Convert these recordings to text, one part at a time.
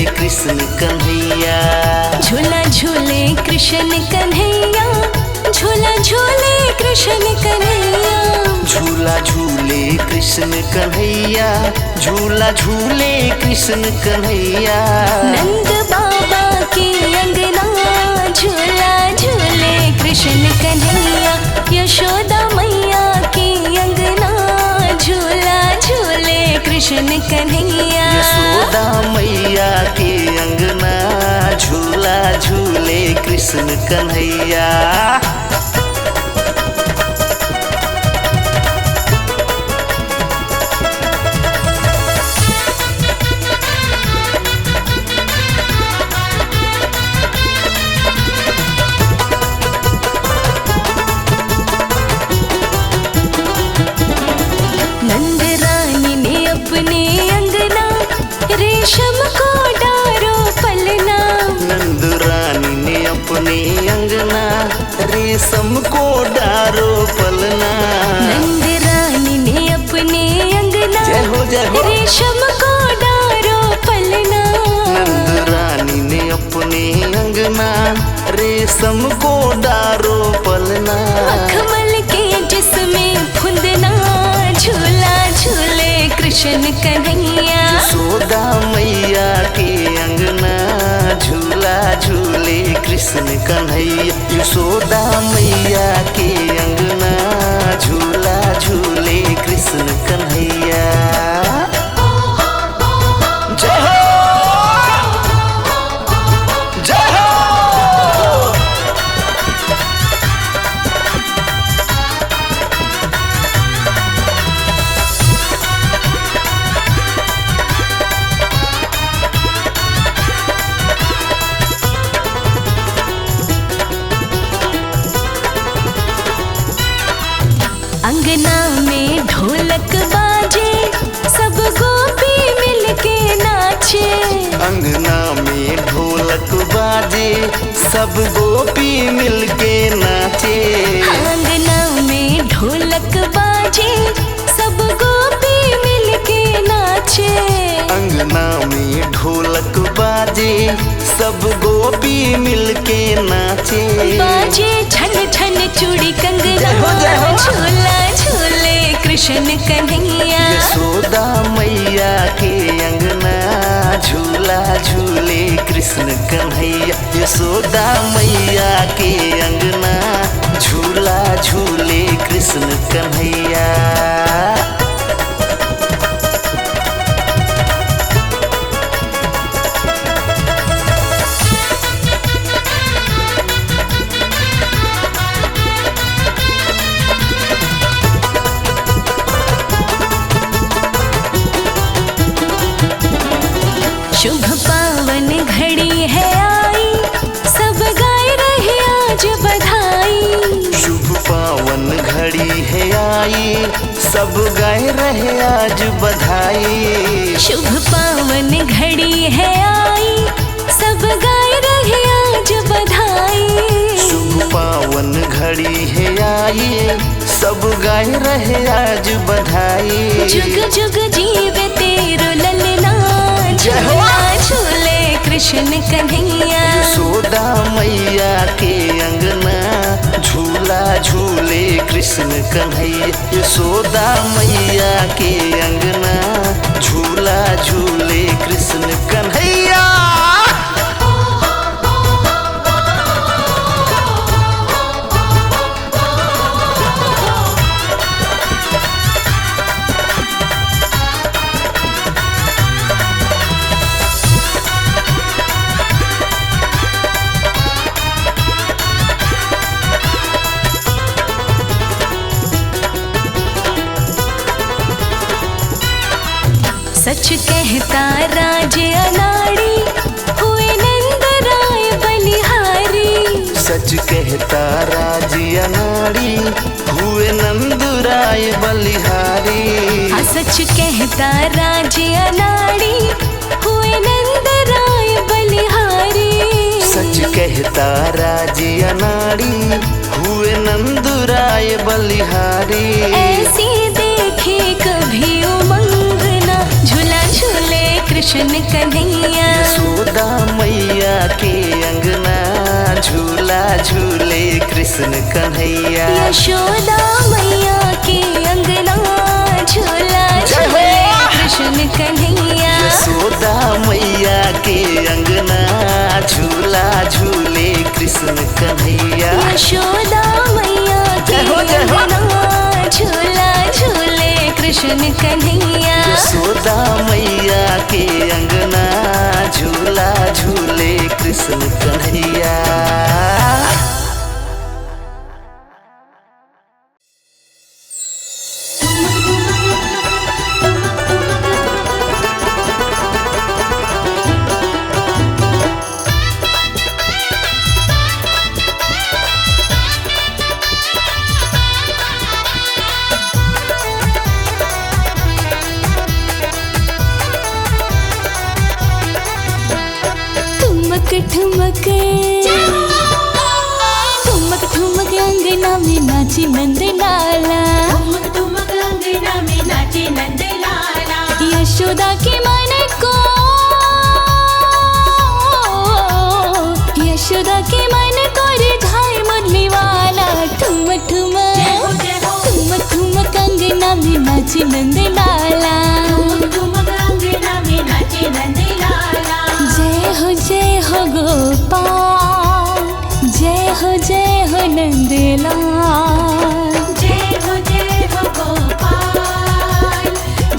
कृष्ण कन्हैया। झूला झूले कृष्ण कन्हैया, झूला झूले कृष्ण कन्हैया। झूला झूले कृष्ण कन्हैया, झूला झूले कृष्ण कन्हैया। नंद बाबा के अंगना झूला झूले कृष्ण कन्हैया। यशोदा मैया के अंगना झूला झूले कृष्ण कन्हैया। यशोदा मैया के अंगना झूला झूले कृष्ण कन्हैया। नंद रानी ने अपने अंगना रेशम को डारो पलना। नंद रानी ने अपने अंगना रेशम को डारो पलना। नंद रानी ने अपने अंगना जय हो जय हो। रेशम को डारो पलना। नंद रानी ने अपने अंगना रेशम को डारो पलना। मखमल के जिसमें फुंदना झूला झूले कृष्ण कन्हैया। यशोदा मैया के अंगना झूला झूले कृष्ण कन्हैया। यशोदा मैया के अंगना झूला झूले कृष्ण कन्हैया। जय हो जय हो। अंगना में ढोलक बाजे सब गोपी मिलके नाचे। अंगना में ढोलक बाजे सब गोपी मिलके नाचे। अंगना में ढोलक बाजे सब गोपी मिलके नाचे। अंगना में ढोलक बाजे सब गोपी मिलके नाचे। बाजे छन छन चूड़ी कंगना जय हो जय हो। झूला झूले कृष्ण कन्हैया। यशोदा मैया के अंगना झूला झूले कृष्ण कन्हैया। यशोदा मैया के अंगना झूला झूले कृष्ण कन्हैया। शुभ पावन घड़ी है आई, सब गाए रहे आज बधाई। शुभ पावन घड़ी है आई, सब गाए रहे आज बधाई। शुभ पावन घड़ी है आई, सब गाए रहे आज बधाई। शुभ पावन घड़ी है आई, सब गाए रहे आज बधाई। जुग जुग जीवे तेरो ललना झूला झूले कृष्ण कन्हैया। यशोदा मैया के अंगना झूला झूले कृष्ण कन्हैया। यशोदा मैया के अंगना झूला झूले कृष्ण कन्हैया। सच कहता राज अनाड़ी हुए नंद राय बलिहारी। सच कहता राज अनाड़ी हुए नंद राय बलिहारी। हाँ सच कहता राज अनाड़ी हुए नंद राय बलिहारी। सच कहता राज अनाड़ी हुए नंद राय बलिहारी। ऐसी देखे कभी उमंग ना झूला झूले कृष्ण कन्हैया। यशोदा मैया के अंगना झूला झूले कृष्ण कन्हैया। यशोदा मैया के अंगना झूला झूले कृष्ण कन्हैया। यशोदा मैया के अंगना झूला झूले कृष्ण कन्हैया। यशोदा मैया के अंगना झूला झूले कृष्ण कन्हैया। यशोदा मैया के अंगना झूला झूले कृष्ण कन्हैया। ठुमक ठुमक ठुमक अंगना में नाची नंद लाला। ठुमक ठुमक अंगना में नाचे नंद लाला। यशोदा के मन को यशोदा के मन को रिझाए मुरली वाला। ठुमक ठुमक ठुमक ठुमक अंगना में नाची नंद लाला। ठुमक ठुमक अंगना में नाचे नंद लाला। जय हो गोपाल, जय हो नंदलाल। जय हो गोपाल,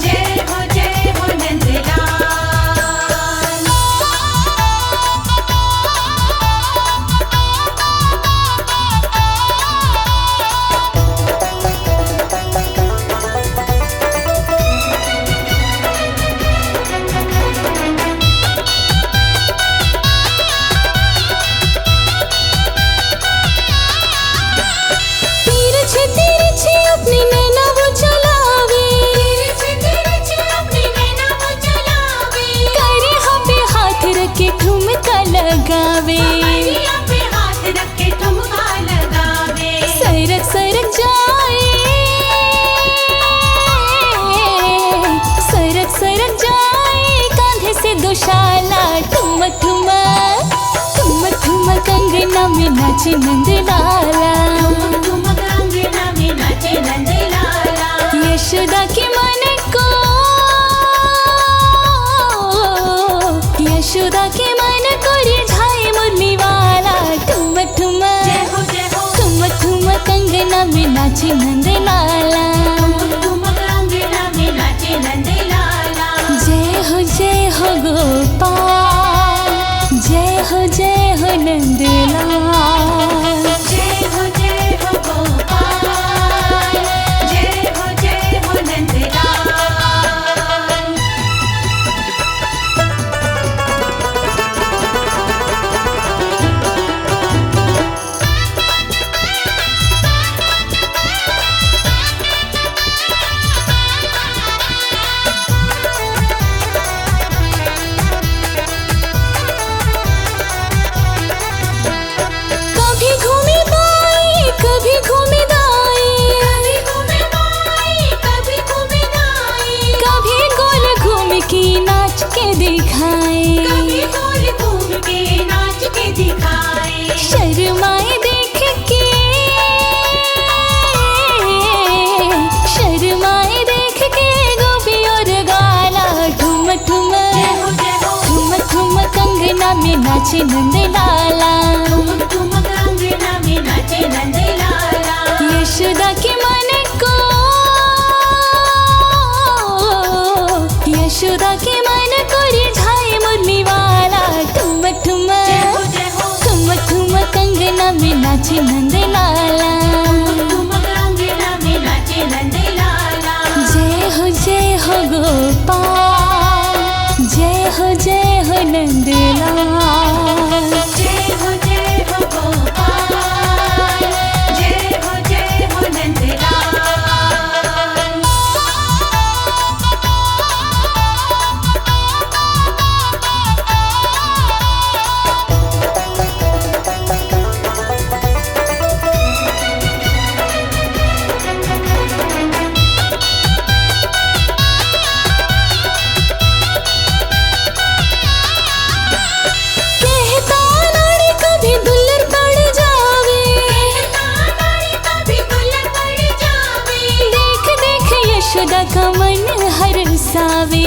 जय हो नंदलाल। लगावे पे हाथ रख के ठुमका लगावे। सरक सरक जाए, सरक सरक जाए कांधे से दुशाला। ठुमक ठुमक ठुमक ठुमक अंगना में नाचे नंद लाला। ठुमक ठुमक अंगना में नाचे नंद लाला। यशोदा के मन को यशोदा के मन को रिझाए मुरली वाला। ठुमक ठुमक ठुमक ठुमक अंगना में नाचे नंद लाला। ठुमक ठुमक अंगना में नाचे नंद लाला। जय हो गोपाल, जय हो नंदलाल। जय हो गोपाल, जय हो नंदलाल। कभी घूमे बाई, कभी घूमे दाई। कभी घूमे दाई, कभी गोल घूम के नाच के दिखाए। कभी गोल घूम के नाच के दिखाए। शर्माए देख के, शर्माए देख के गोपी और गाला। ठुमक ठुमक ठुमक ठुमक अंगना में नाचे नंद लाला। ठुमक ठुमक अंगना में नाचे नंद लाला। यशोदा के मन को यशोदा के मन को रिझाए मुरली वाला। ठुमक ठुमक ठुमक ठुमक अंगना में नाचे नंद लाला। ठुमक अंगना में नाचे नंद लाला। जय हो गोपाल, जय हो नंदलाल। जय हो गोपाल, जय हो नंदलाल। का मन हरसावे,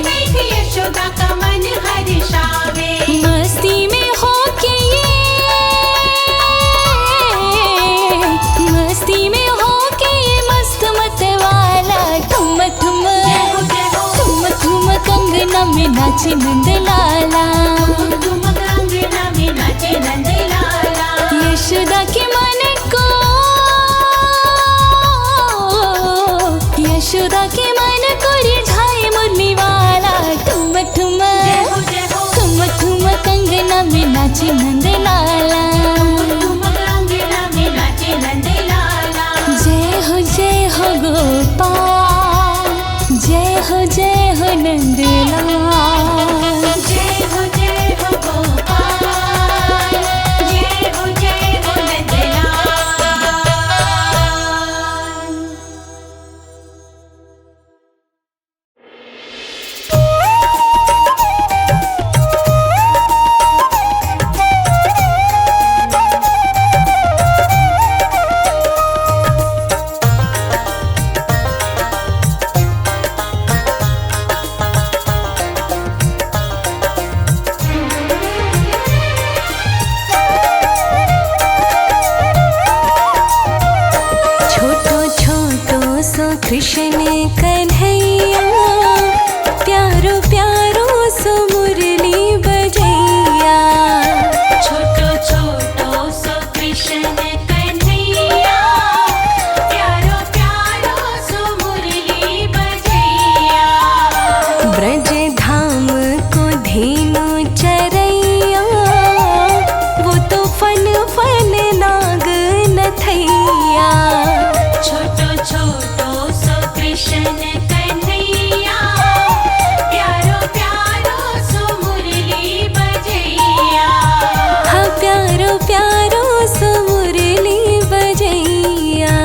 देख यशोदा का मन हर्षावे। मस्ती में होके मस्ती में होके मस्त मत वाला ठुम ठुम ठुम ठुम कंगना में नाचे नंद लाला, तुम कंगना में नाचे नंद लाला। यशोदा के मन को यशोदा के मन को रिझाए मुरली वाला ठुम ठुम ठुम ठुम कंगना में नाचे नंद लाला। तुम कंगना में नाचे नंद लाला। जय हो गोपाल, जय हो नंदलाल। जय हो गोपाल, जय हो नंदलाल। कृष्ण कन्हैया प्यारो प्यारो सो मुरली बजैया। छोटो छोटो सो कृष्ण कन्हैया, प्यारो प्यारो सो मुरली बजैया। ब्रज धाम को धेनु चरैया, वो तो फन फन नाग नथैया। छोटो छोटो सो कृष्ण कन्हैया, प्यारो प्यारो सो मुरली बजैया। हाँ प्यारो प्यारो सो मुरली बजैया।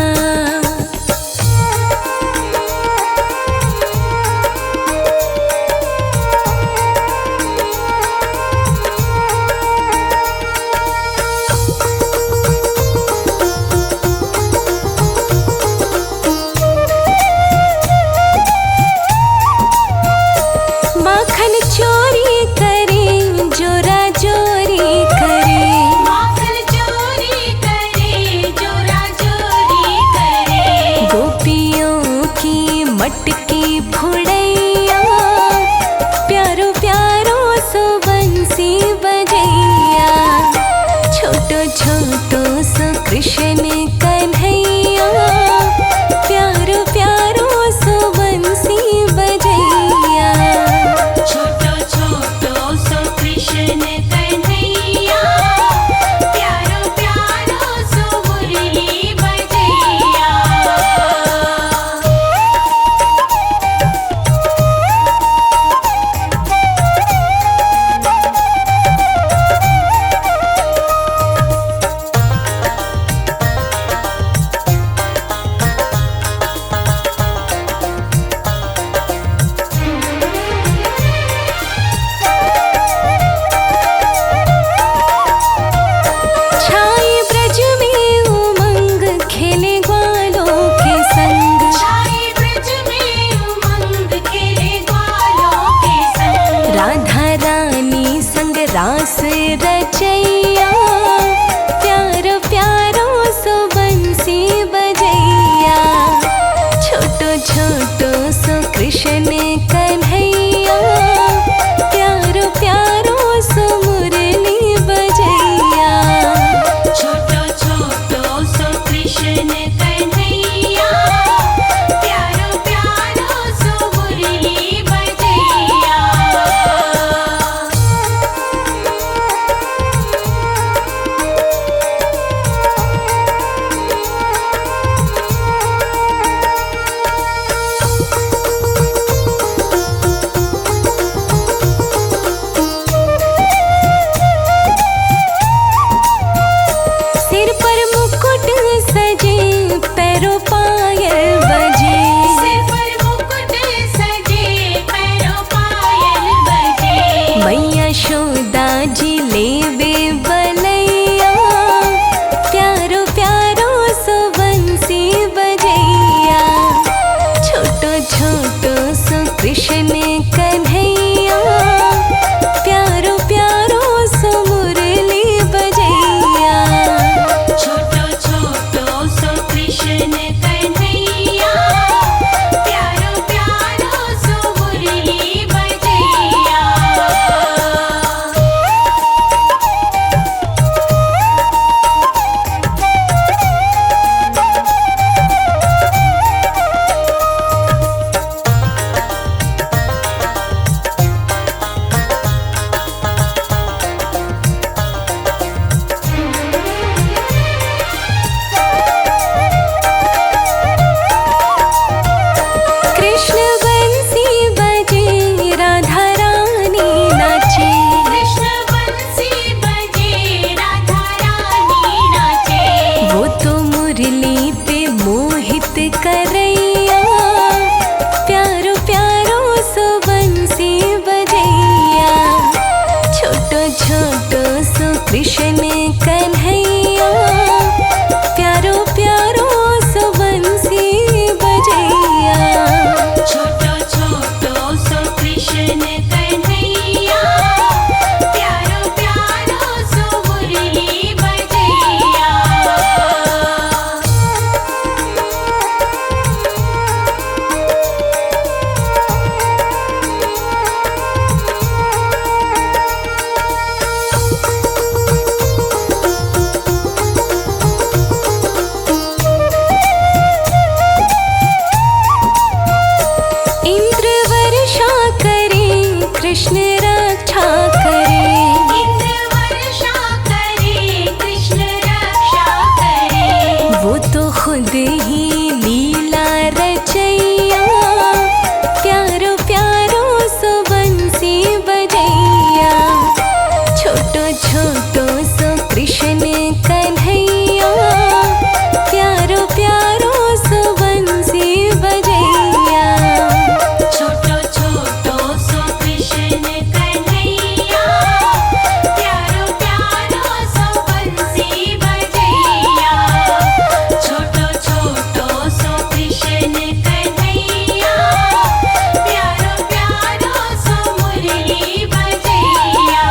माखन चोरी करे जोरा जोरी करे, माखन चोरी करे जोरा चोरी करे। गोपियों की मटकी फुड़ैया, प्यारो प्यारो सो बंसी बजैया। छोटो छोटो सो कृष्ण कन्हैया, प्यारो प्यारो सो बंसी बजैया। छोटो छोटो सो कृष्ण कन्हैया, प्यारो प्यारो सो मुरली बजैया। गीत करैया प्यारो प्यारो सो बंसी बजैया छोटो छोटो सो कृष्ण कन्हैया प्यारो प्यारो सो बंसी बजैया छोटो छोटो सो कृष्ण कन्हैया प्यारो प्यारो सो मुरली बजैया। इंद्र वर्षा करे कृष्ण रक्षा करे इंद्र वर्षा करे कृष्ण रक्षा करे। वो तो खुद ही लीला रचैया प्यारो प्यारो सो बंसी बजैया छोटो छोटो सो कृष्ण कन्हैया प्यारो प्यारो सो बंसी बजैया छोटो छोटो सो कृष्ण कन्हैया प्यारो प्यारो सो बंसी बजैया। छोटो छोटो सो कृष्ण कन्हैया प्यारो प्यारो सो मुरली बजैया।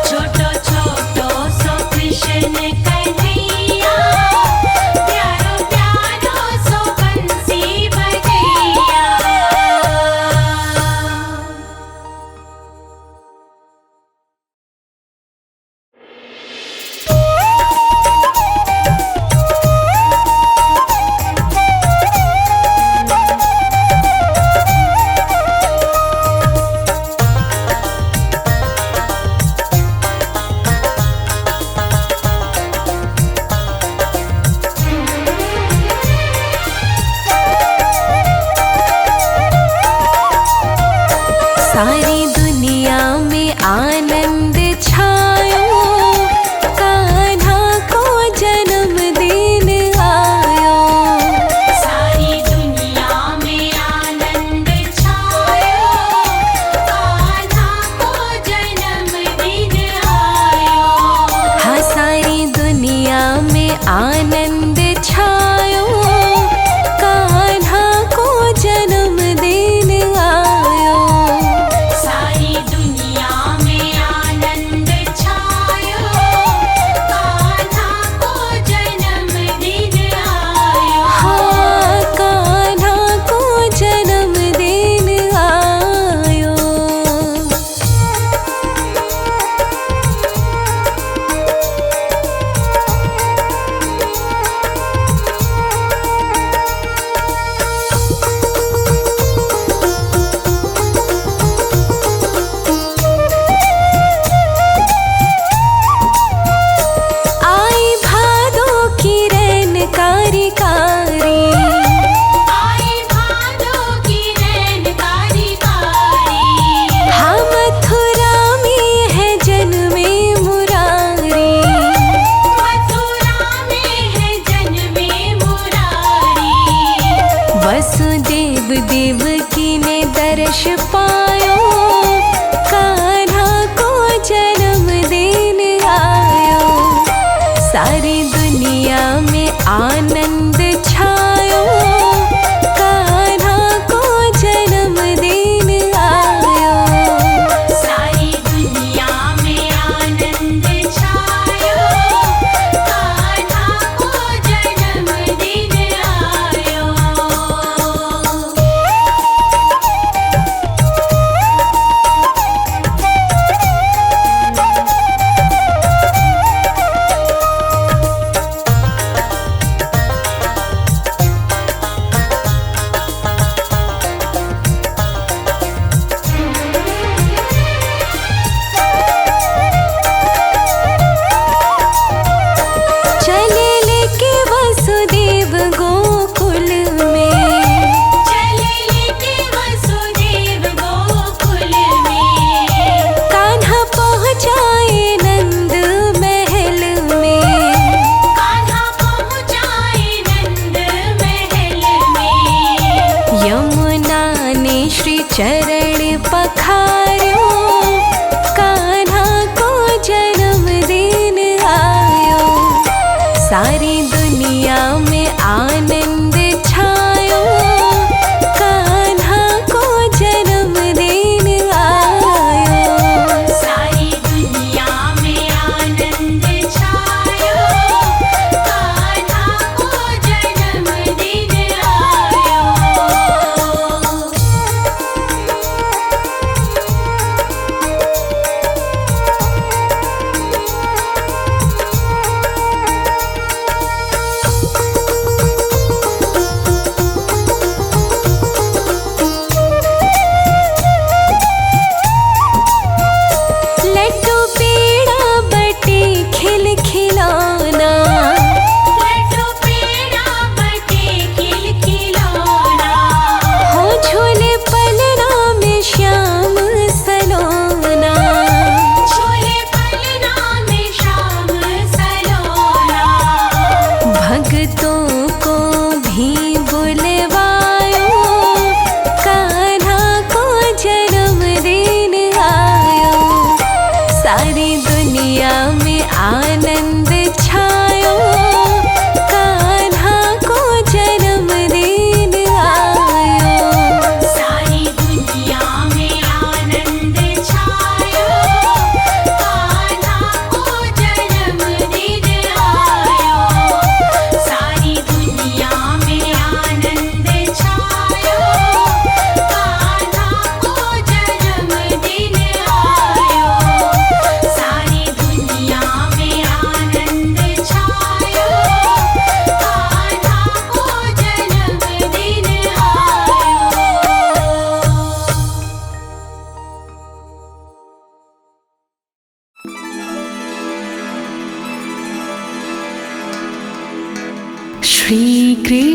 छोटो छोटो सो कृष्ण कन्हैया प्यारो प्यारो सो बंसी बजैया। सारी दुनिया में आनंद छायो कान्हा को जन्मदिन आयो सारी दुनिया में आनंद छायो कान्हा को जन्मदिन आयो। हाँ सारी दुनिया में आनंद छायो कान्हा को जन्मदिन आयो सारी दुनिया में आनंद छायो कान्हा को जन्मदिन आयो। हाँ कान्हा को जन्मदिन आयो आई भादो की रैन कारी कारी आई भादो की रैन कारी कारी। हाँ मथुरा में है जन्मे मुरारी मथुरा में है जन्मे मुरारी। वसुदेव देवकी ने दर्श पायो कान्हा को जन्मदिन आयो सारी दुनिया में आनंद छायो कान्हा को जन्मदिन आयो सारी दुनिया में आनंद छायो कान्हा को जन्मदिन आयो।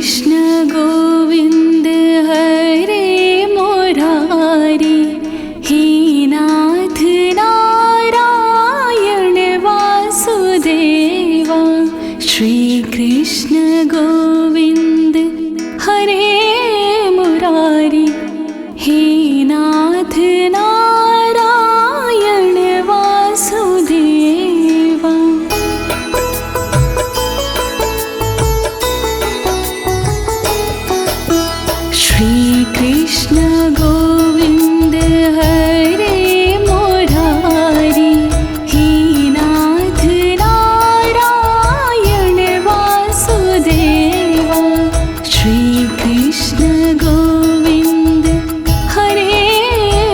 कृष्ण गोविंद हरे मुरारी, हे नाथ नारायण वासुदेवा। श्री कृष्ण गोविंद हरे मुरारी, हे नाथ नारायण वासुदेवा। श्री कृष्ण गोविंद हरे मुरारी, हे नाथ नारायण वासुदेवा। श्री कृष्ण गोविंद हरे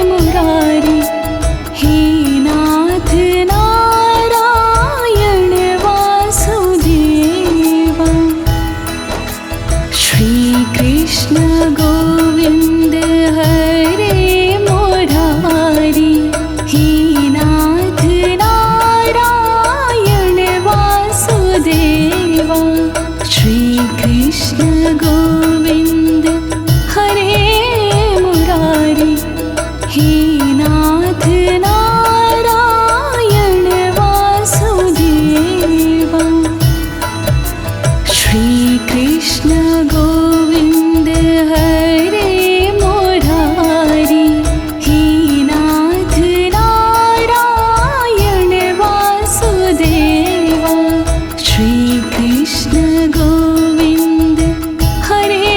मुरारी, हे नाथ नारायण वासुदेवा। श्री कृष्ण गोविंद हरे मुरारी, हे नाथ नारायण वासुदेवा। श्री कृष्ण गोविंद हरे मुरारी, हे नाथ नारायण वासुदेवा। श्री कृष्ण गोविंद हरे मुरारी, हे नाथ नारायण वासुदेवा। श्री कृष्ण गोविंद हरे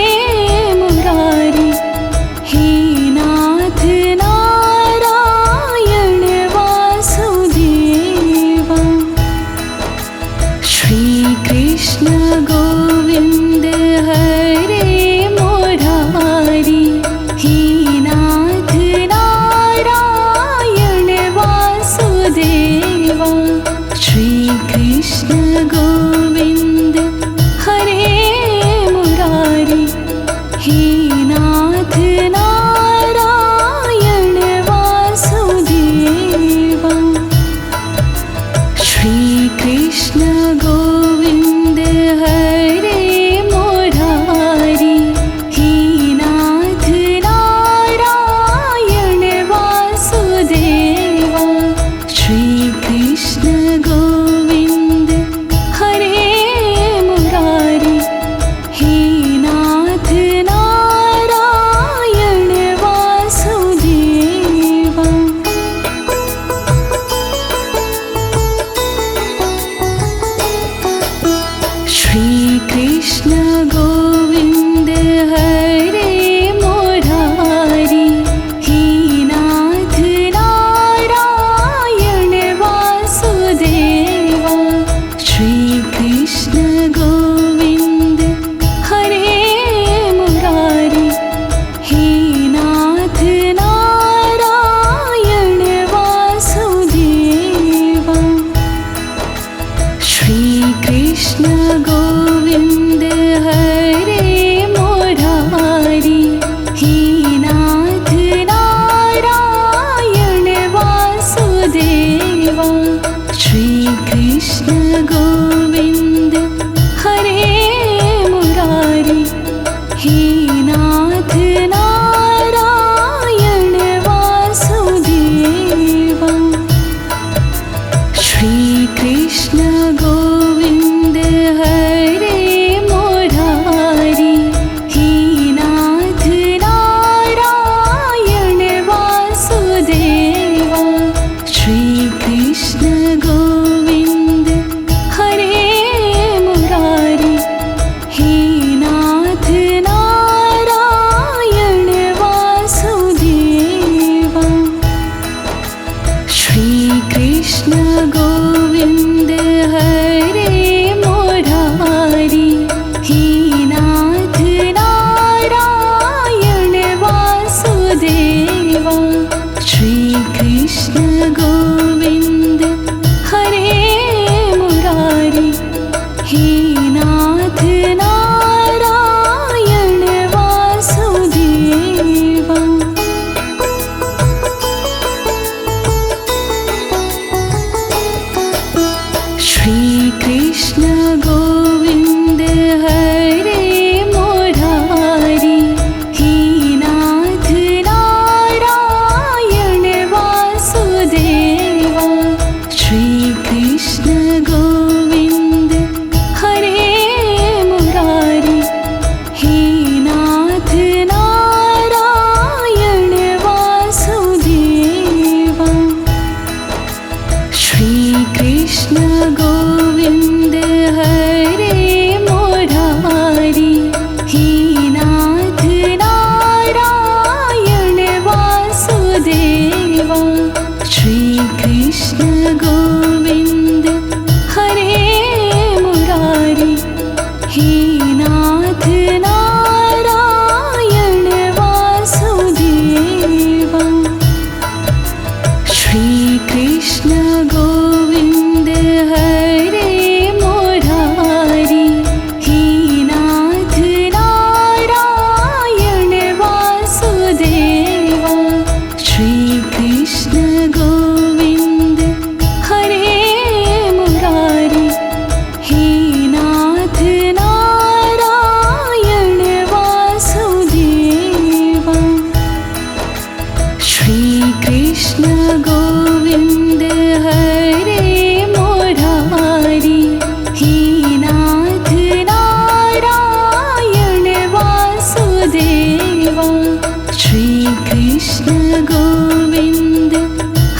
कृष्ण गोविंद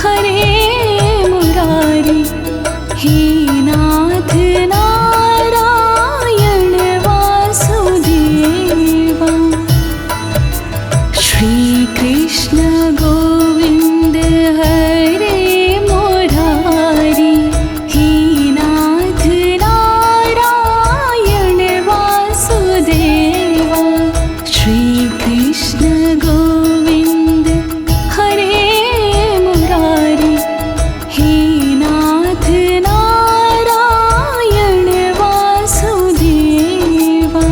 हरे मुरारी, हे नाथ नारायण वासुदेवा। श्री कृष्ण गोविंद हरे मुरारी, हे नाथ नारायण वासुदेवा। श्री कृष्ण गोविंद हरे मुरारी, हे नाथ नारायण वासुदेवा।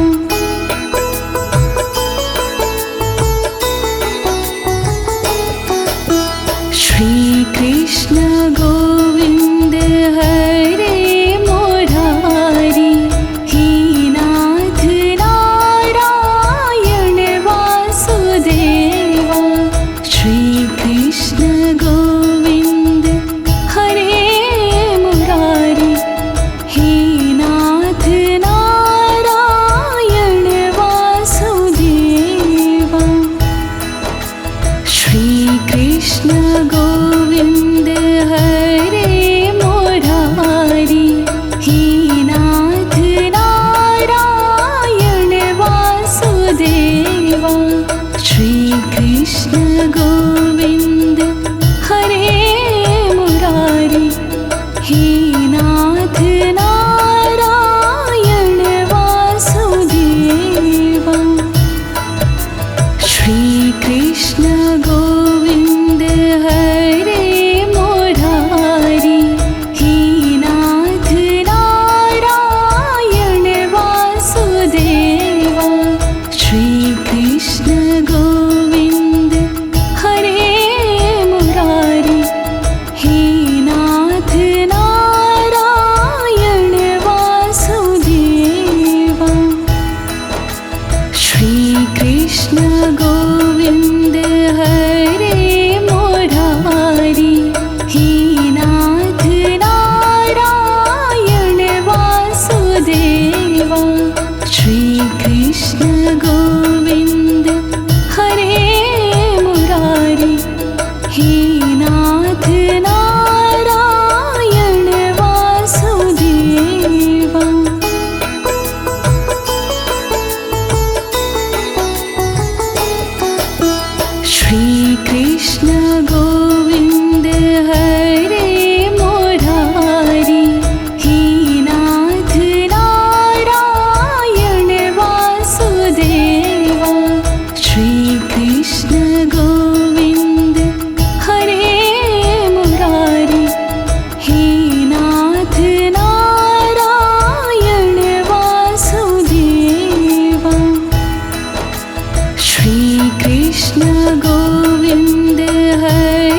श्री कृष्ण गोविंद हरे मुरारी, हे नाथ नारायण वासुदेवा। श्री कृष्ण गोविंद हरे मुरारी, हे नाथ नारायण वासुदेवा। श्री कृष्ण गोविंद हरे मुरारी, हे नाथ नारायण वासुदेवा। श्री कृष्ण गोविंद हरे मुरारी, हे नाथ नारायण वासुदेवा। श्री कृष्ण गोविंद हरे मुरारी, हे नाथ नारायण वासुदेवा। श्री कृष्ण गोविंद हरे मुरारी, हे नाथ नारायण वासुदेवा। श्री कृष्ण गोविंद हरे मुरारी, हे नाथ नारायण वासुदेवा। श्री कृष्ण गोविंद हरे मुरारी, हे नाथ नारायण वासुदेवा। श्री कृष्ण गोविंद हरे मुरारी, हे नाथ नारायण वासुदेवा। श्री कृष्ण गोविंद हरे मुरारी, हे नाथ नारायण वासुदेवा। श्री कृष्ण गोविंद हरे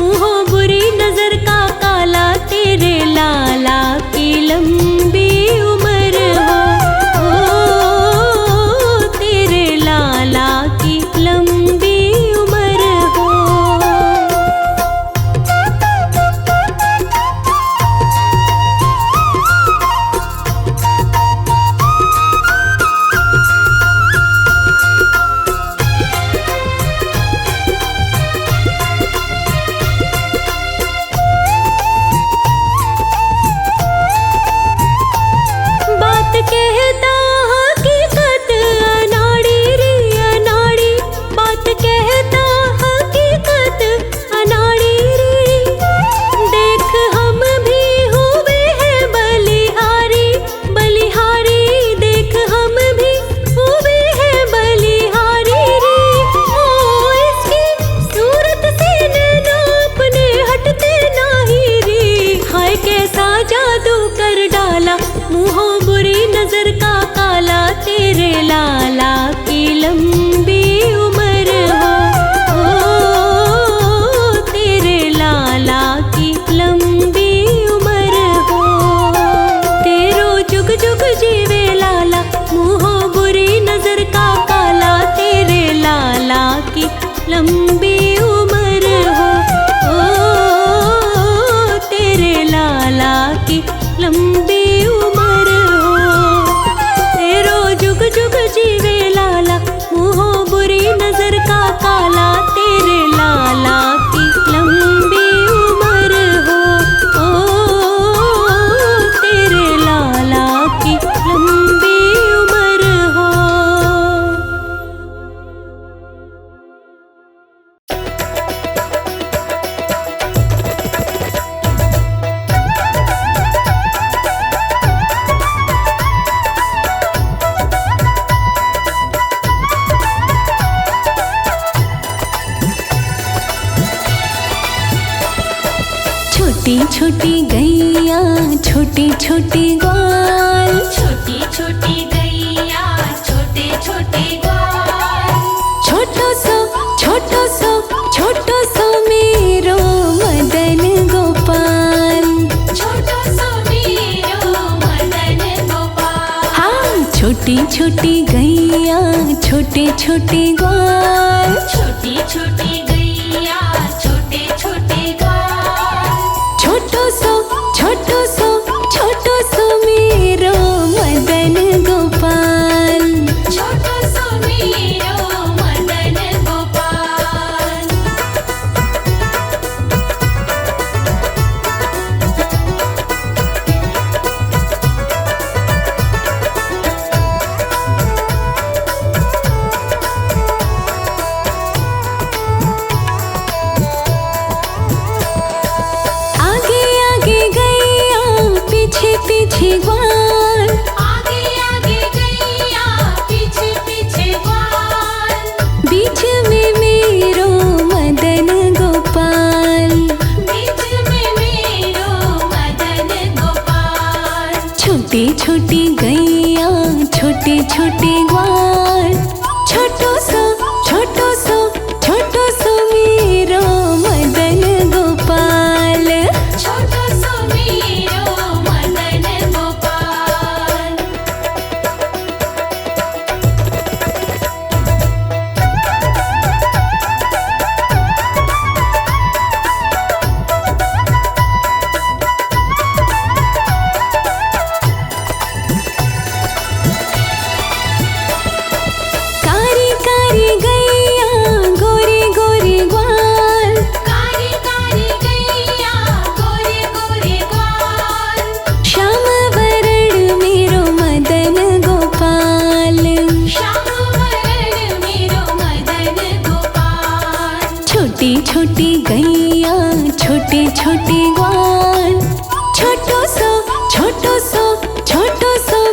मुँहों बुरी नजर का काला, तेरे लाला की लंबी उम्र हो, तेरे लाला की लंबी उम्र हो। बात कहता हकीकत अनाड़ी रे अनाड़ी, बात कहता हकीकत अनाड़ी रे। देख हम भी हुए हैं बलिहारी बलिहारी, देख हम भी हुए हैं बलिहारी रे। ओ इसकी सूरत से नैना अपने हटते नाही रे, हाय कैसा जादू कर डाला, मुँहों बुरी नजर का काला, तेरे लाला की लंबी उम्र हो, तेरे लाला की लंबी उम्र हो। तेरो जुग जुग जीवे लाला, मुँहों बुरी नजर का काला, तेरे लाला की लंबी उम्र हो, तेरे लाला की लंबी उम्र हो। तेरो जुग जुग जीवे लाला, मुँहों बुरी नजर का काला, तेरे लाला की लंबी उम्र हो, तेरे लाला की लंबी उम्र हो। छोटी छोटी गैया छोटी छोटी ग्वाल, छोटी छोटी गैया छोटे छोटे ग्वाल, छोटो सो छोटो सो मेरो मदन गोपाल। छोटो सो मेरो मदन गोपाल। हाँ छोटी छोटी गैया छोटे छोटे ग्वाल, छोटी छोटी गैया छोटे छोटे ग्वाल, छोटो सो मेरो मदन गोपाल। छोटो सो मेरो मदन गोपाल। आगे आगे गैया पीछे पीछे ग्वाल, आगे आगे गैया पीछे पीछे ग्वाल, बीच में मेरो मदन गोपाल। बीच में मेरो मदन गोपाल। छोटी छोटी गैया छोटे छोटे ग्वाल, छोटो सो मेरो मदन गोपाल। छोटो सो मेरो मदन गोपाल। कारी कारी गैया गोरी गोरी ग्वाल, कारी कारी गैया गोरे गोरे ग्वाल, श्याम वरण मेरो मदन गोपाल। श्याम वरण मेरो मदन गोपाल। छोटी छोटी गैया छोटे छोटे ग्वाल, छोटो सो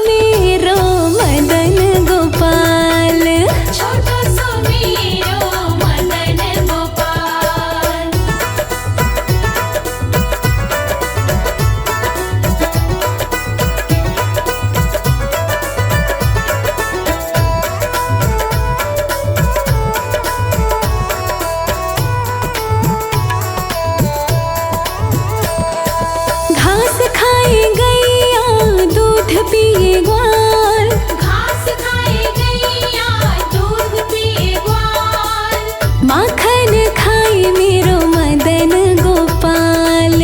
मेरो मदन गोपाल। छोटो सो मेरो मदन गोपाल। पिए ग्वाल, घास खाए गैया, दूध पिए ग्वाल। माखन खाए मेरो मदन गोपाल,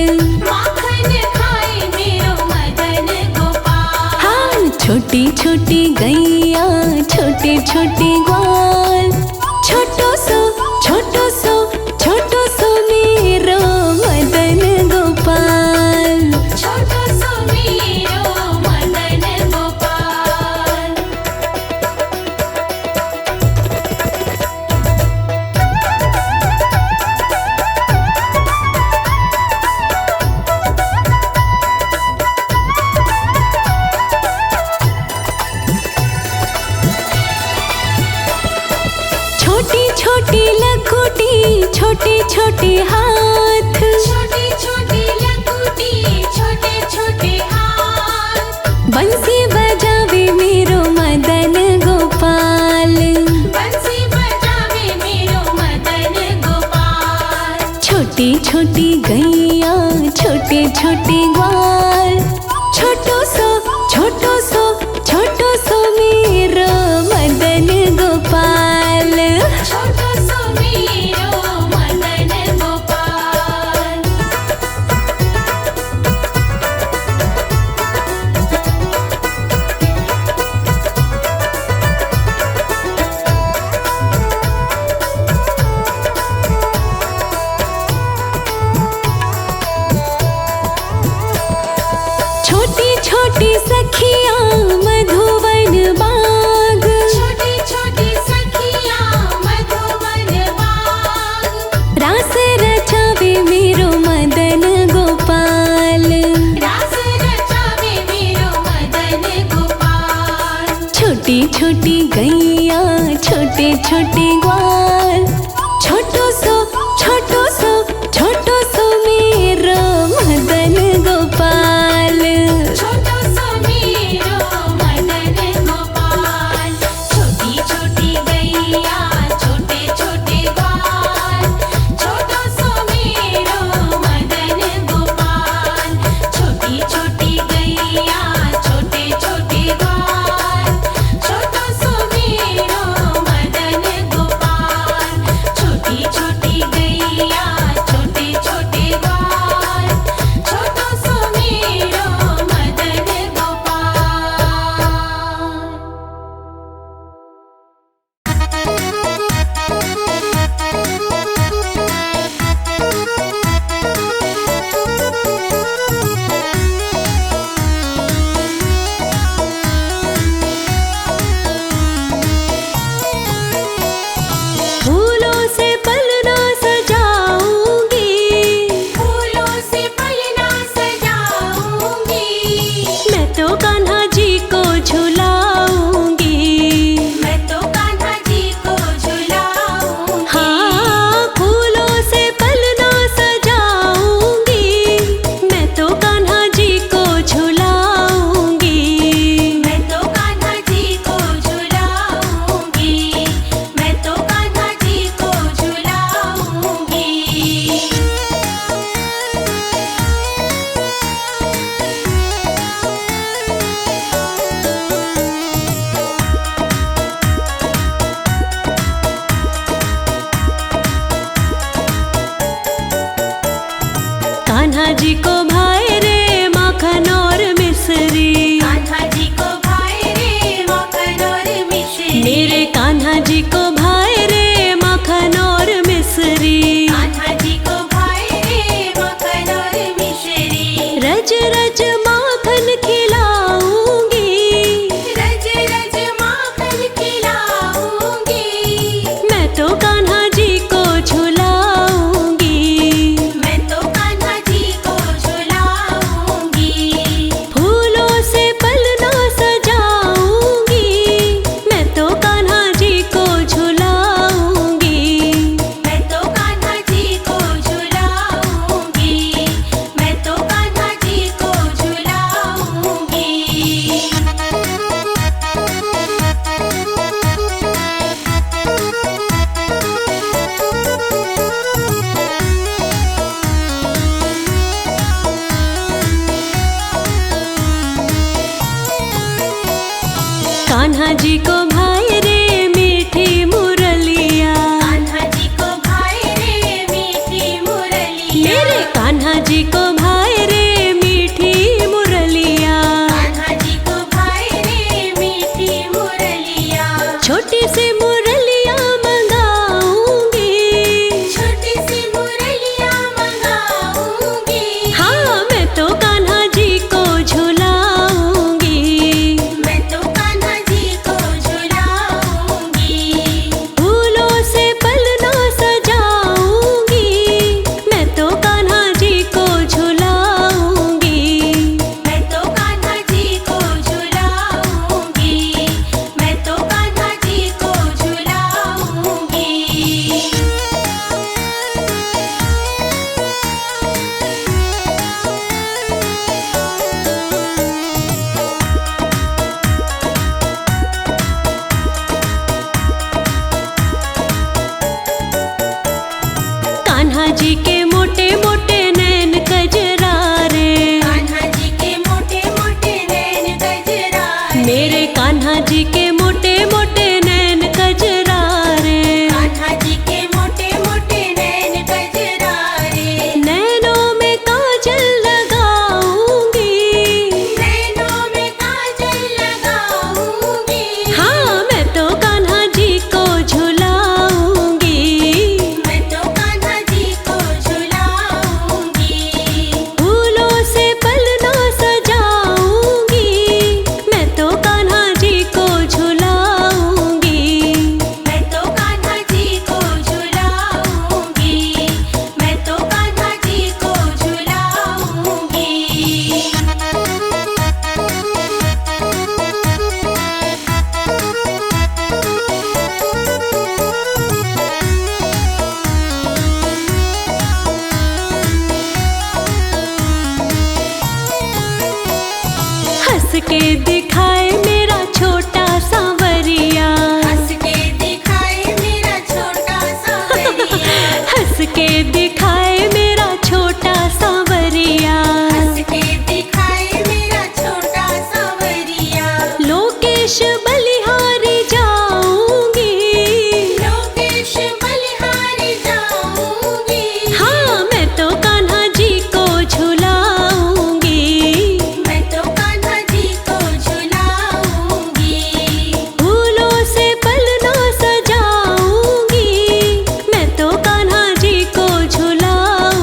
माखन खाए मेरो मदन गोपाल। हाँ छोटी छोटी गैया, छोटे छोटे ग्वाल, छोटो सो छोटो सो छोटो सो मेरो मदन गोपाल। छोटो सो मेरो मदन गोपाल। छोटी छोटी लखोटी, छोटे छोटे हाथ, छोटी छोटी लकुटी, छोटे छोटे हाथ। बंसी बजावे मेरो मदन गोपाल। बंसी बजावे मेरो मदन गोपाल। छोटी छोटी गैया, छोटे छोटे ग्वाल, छोटो सो छोटो सो छोटो सो मेरो मदन गोपाल। छोटो सो मेरो मदन गोपाल। छोटी छोटी सखियाँ मधुवन बाग, छोटी छोटी सखियाँ मधुवन बाग। रास रचावे मेरो मदन गोपाल। रास रचावे मेरो मदन गोपाल। छोटी छोटी गैया, छोटे छोटे ग्वाल, छोटो सो छोटो सो छोटो सो मेरो मदन गोपाल। छोटो सो मेरो मदन गोपाल। छोटी छोटी गैया, छोटे छोटे ग्वाल। छोटो सो मेरो मदन गोपाल। छोटी छोटी गैया, छोटे छोटे ग्वाल। छोटो सो मेरो मदन गोपाल। छोटी छोटी गैया, छोटे छोटे ग्वाल। छोटो सो मेरो मदन गोपाल। फूलों से पलना सजाऊंगी, फूलों से पलना सजाऊंगी। मैं तो कान्हा जी को झुलाऊंगी। मैं तो कान्हा जी को झुलाऊंगी। हाँ फूलों से पलना सजाऊंगी, मैं तो कान्हा जी को झुलाऊंगी। मैं तो कान्हा जी को झुलाऊंगी। मैं तो कान्हा जी को झुलाऊंगी। कान्हा जी को भाई रे माखन और मिश्री, कान्हा जी को भाई रे माखन और मिश्री। मेरे कान्हा जी को भाई रे माखन और मिश्री। कान्हा जी को भाई रे माखन और मिश्री। रज रज माखन खिलाऊंगी, रज रज माखन खिलाऊंगी। मैं तो कान्हा जी को झुलाऊंगी। मैं तो कान्हा जी को झुलाऊंगी। जी को भाई रे मीठी मुरलिया, कान्हा जी को भाई रे मीठी मुरलिया, मेरे कान्हा जी को भाई रे मीठी मुरलिया। कान्हा जी को भाई रे मीठी मुरलिया। छोटी सी मुरलिया मंगाऊंगी, छोटी सी मुरलिया मंगाऊंगी, हाँ मैं तो कान्हा जी को झुलाऊंगी। मैं तो कान्हा जी को झुलाऊंगी, फूलों से पलना सजाऊंगी, मैं तो कान्हा जी को झुलाऊंगी। मैं तो कान्हा जी को झुलाऊंगी, मैं तो कान्हा जी को झुलाऊंगी। कान्हा जी के मोटे मोटे नैन कजरारे, कान्हा जी के मोटे मोटे नैन गजरारे, मेरे कान्हा जी के मोटे मोटे नैन कजरारे। कान्हा जी के मोटे मोटे नैन गजरारे, नैनों में काजल लगाऊंगी, नैनों में काजल लगाऊंगी, हाँ मैं तो कान्हा जी को झुलाऊंगी। मैं तो कान्हा जी को झुलाऊंगी, फूलों से पलना सजाऊंगी, मैं तो कान्हा जी को झुलाऊंगी। मैं तो कान्हा जी को झुलाऊंगी, मैं तो कान्हा जी को झुलाऊंगी। हंस के दिखाए मेरा छोटा सांवरिया, हंस के दिखाए मेरा छोटा सांवरिया, हंस के दिखाए मेरा छोटा सांवरिया। हंस के दिखाए मेरा छोटा सांवरिया। लोकेश बलिहारी जाऊंगी, लोकेश बलिहारी जाऊंगी, हाँ मैं तो कान्हा जी को झुलाऊंगी। मैं तो कान्हा जी को झुलाऊंगी, फूलों से पलना सजाऊंगी, मैं तो कान्हा जी को झुलाऊंगी।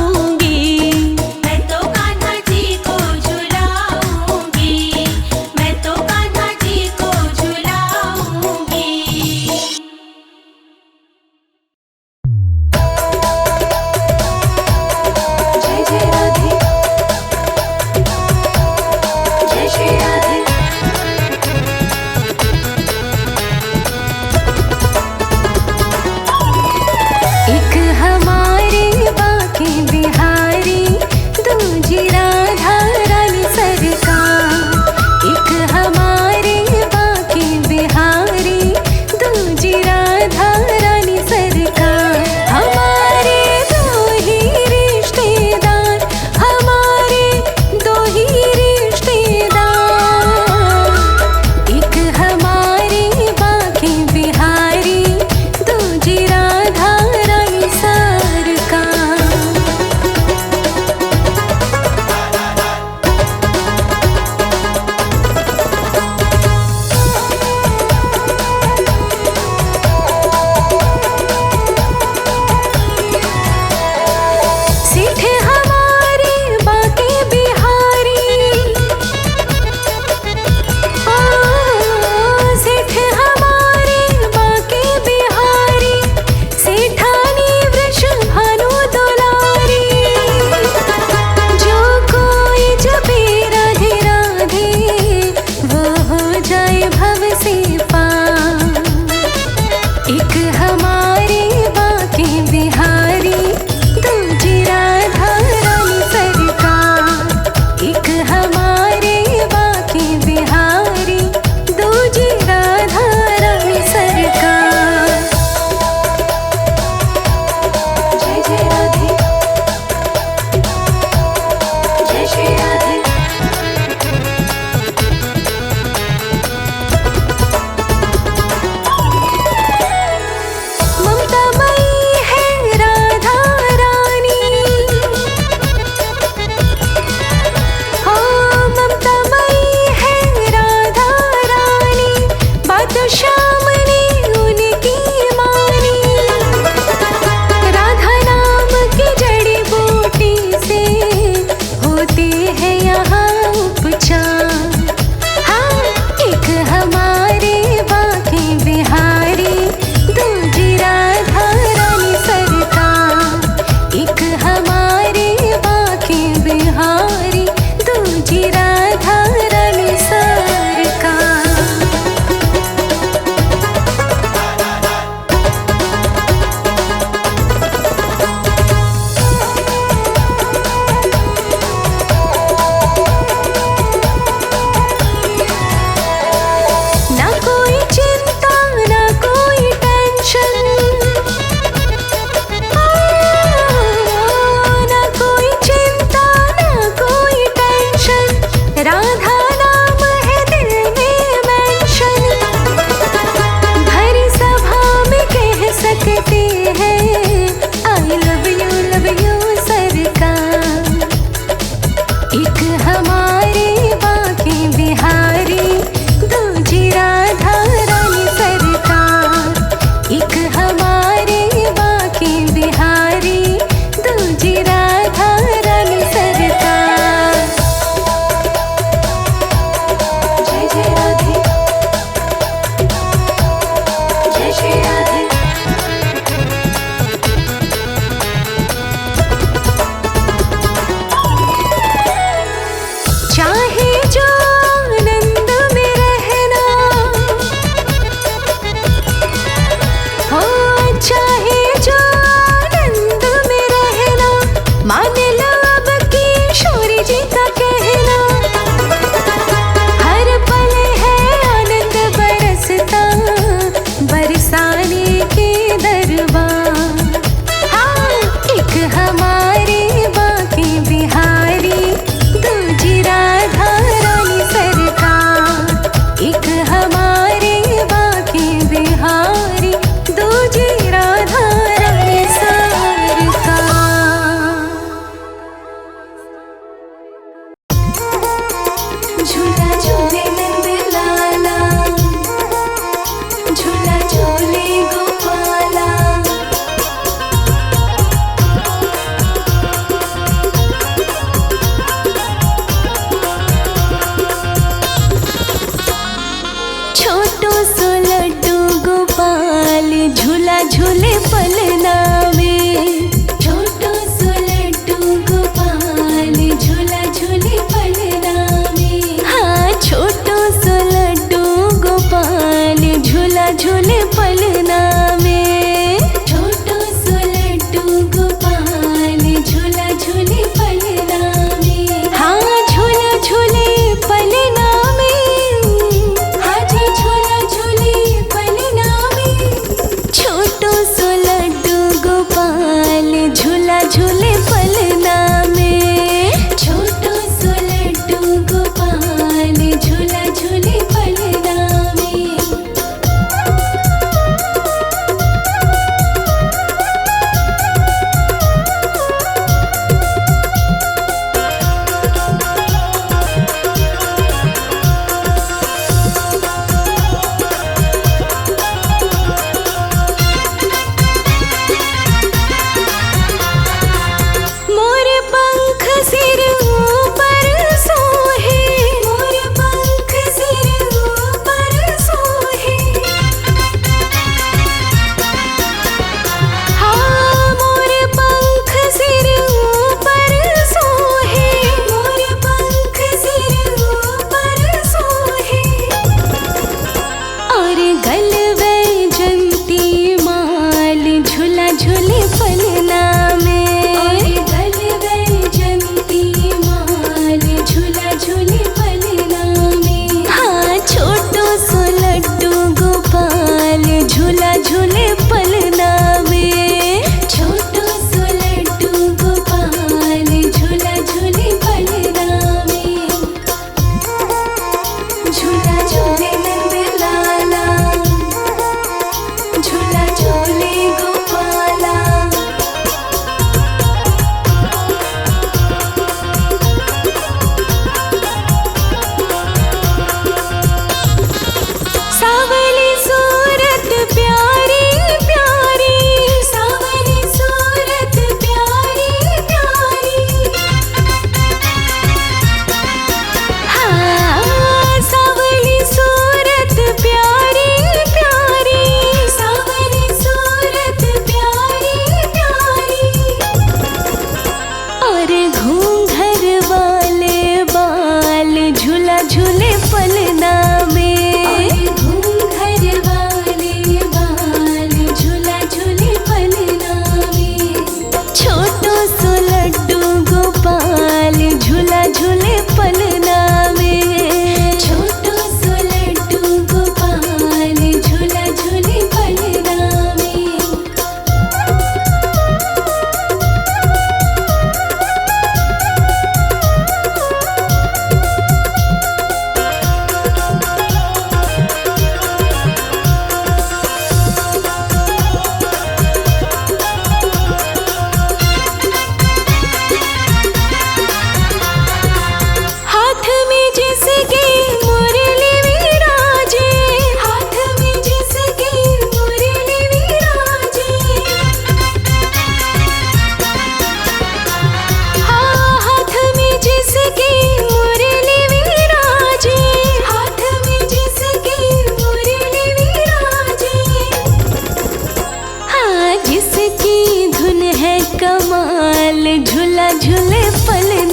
झूला झूले पलना